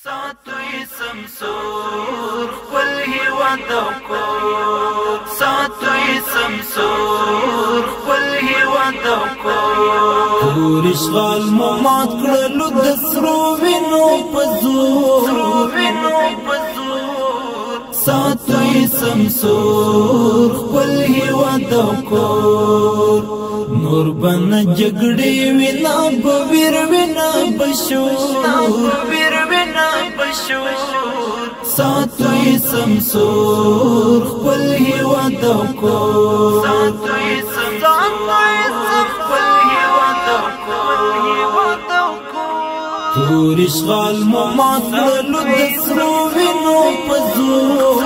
ساتوي سمسور خپل هیواد او کور ساتوي سمسور خپل هیواد او کور تور اشغال مو مات کړلو د سرو وینو په زور ساتوي سمسور خپل هیواد او کور نور بن جګړې وینا بویر وینا بشور ساتوي سمسور خپل هیواد او کور ساتوي سمسور خپل هیواد او کور تور اشغال مو مات کړلو د سرو وینو په زور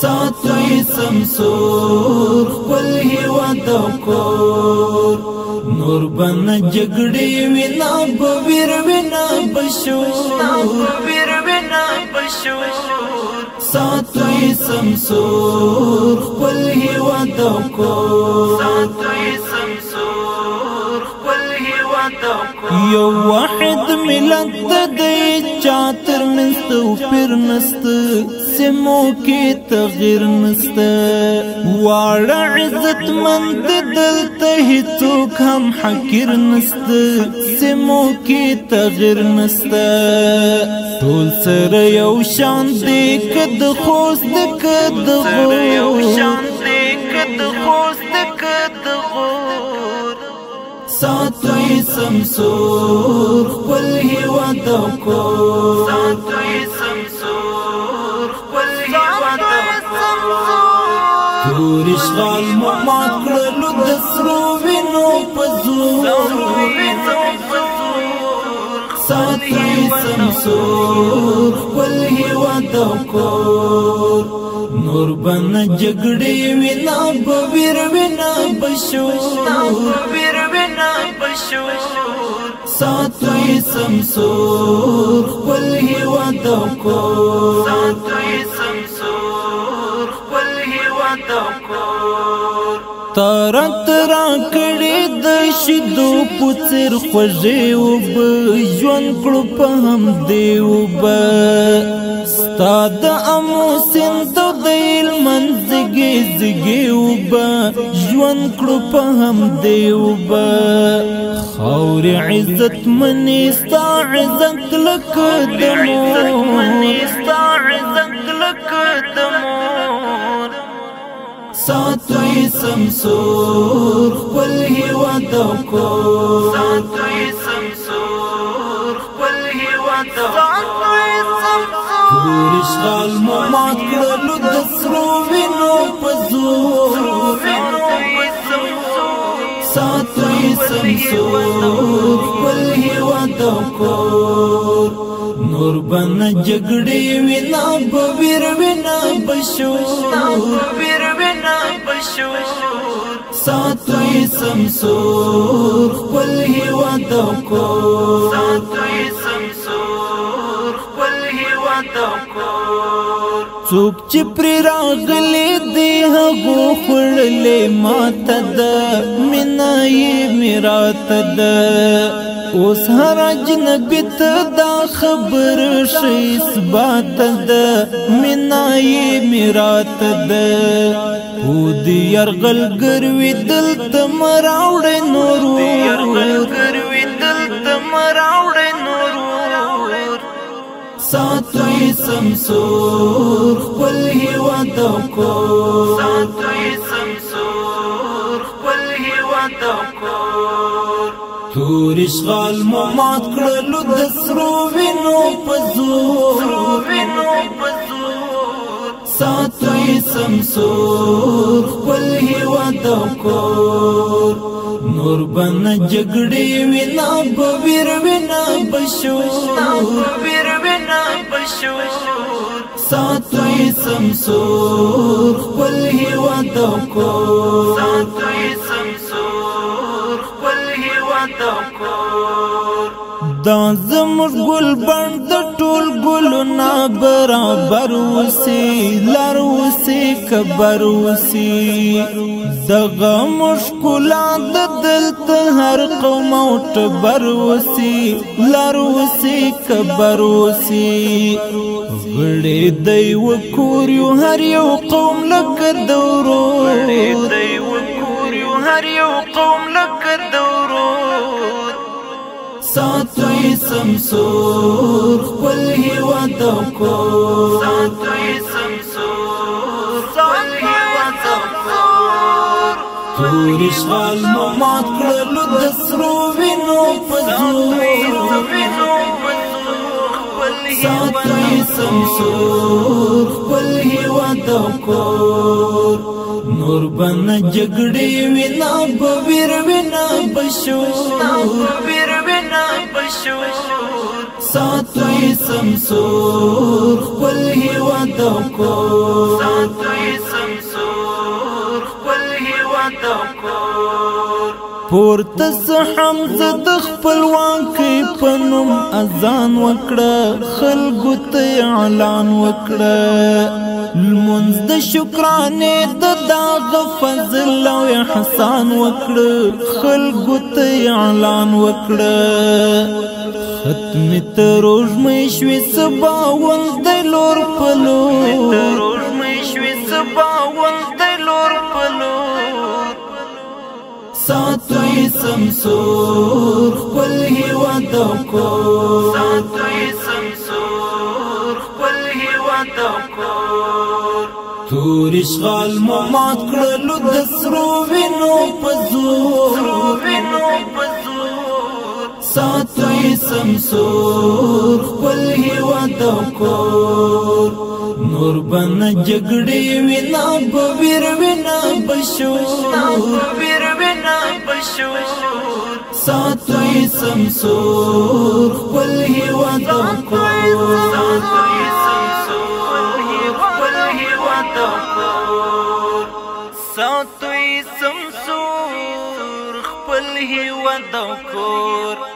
ساتوي سمسور خپل هیواد او کور نور بن جګړې وینا بویر وینا بشور ساتوي سمسور خپل هیواد او کور ساتوي سمسور خپل هیواد او کور یو واحد ملت د چاتر منست او پر نست سمو کې تغیر نست واړه عزت مند دلته هیڅوک هم حقیر نست سمو کې تغیر نست ټول سره یو شان دی کد خوست کد غور ساتوي سمسور خپل هیواد او کور ساتوي سمسور خپل هیواد او کور تور اشغال مو مات کړلو د سرو وینو په زور ساتوي سمسور خپل هیواد او کور نور بن جګړې وینا بویر وینا بشور ساتوي سمسور خپل هیواد او کور ساتوي سمسور خپل هیواد او کور تارت را کړې د شیدو پوڅر خوږې وب ژوند کړو په هم دی وب ستاد امو سند د علم زګي وب ژوند کړو په هم دی وب خور عزت منی ستا عزت لک دمور ساتوي سمسور خپل هیواد او کور ساتوي سمسور خپل هیواد او تور اشغال مو مات کړلو د سرو وینو په زور ساتوي سمسور خپل هیواد او کور نور بن جګړې وینا بویر وینا بشور ساتوي سمسور خپل هیواد او کور ساتوي سمسور خپل هیواد او کور څوک چې پر راغلي دی هغه خړلې ماته د مینای میراته د اوس هر اجنبی ته دا خبر شي اثبات د مینای میراته د او دی يرغل ګروي دلته مراوړې نور ساتوي سمسور خپل هیواد او کور ساتوي سمسور خپل هیواد او کور تور اشغال مو مات کړلو د سرو وینو په زور ساتوي سمسور خپل هیواد او کور نور بن جګړې وینا بویر وینا بشور ساتوي سمسور خپل هیواد او کور ساتوي سمسور خپل هیواد او کور دا زموږ ګل بڼ د ټول ګلونه برابر وسي لر وسي کبر وسي دغه مشکلا د دلته هر قوم او ټبر وسي لر وسي کبر وسي غړي دی وکور یو هر یو قوم لکه دورو دی وکور یو هر یو قوم لکه دورو ساتوي سمسور خپل هیواد او کور ساتوي سمسور خپل هیواد او کور تور اشغال مو مات کړلو د سرو وینو په زور ساتوي سمسور خپل هیواد او کور نور بن جګړې وینا بویر وینا بشور ساتوي سمسور خپل هیواد او کور ساتوي سمسور خپل هیواد او کور پورته حمزه د خپلواکۍ په نوم اذان وکړه خلکو ته اعلان وکړه لمونځ د شکرانې د داغه فضل او احسان وکړه خلکو ته اعلان وکړه ختم ته روژمۍ شوې سباول د لور په لور روژمۍ شوې سباول د لور په لور ساتوي سمسور خپل هیواد او کور ساتوي سمسور خپل هیواد او کور تور اشغال مو مات کړلو د سرو وینو په زور ساتوي سمسور خپل هیواد او کور نور بن جګړې وینا بویر وینا بشور ساتوي سمسور خپل هیواد او کور ساتوي سمسور خپل هیواد او کور ساتوي سمسور خپل هیواد او کور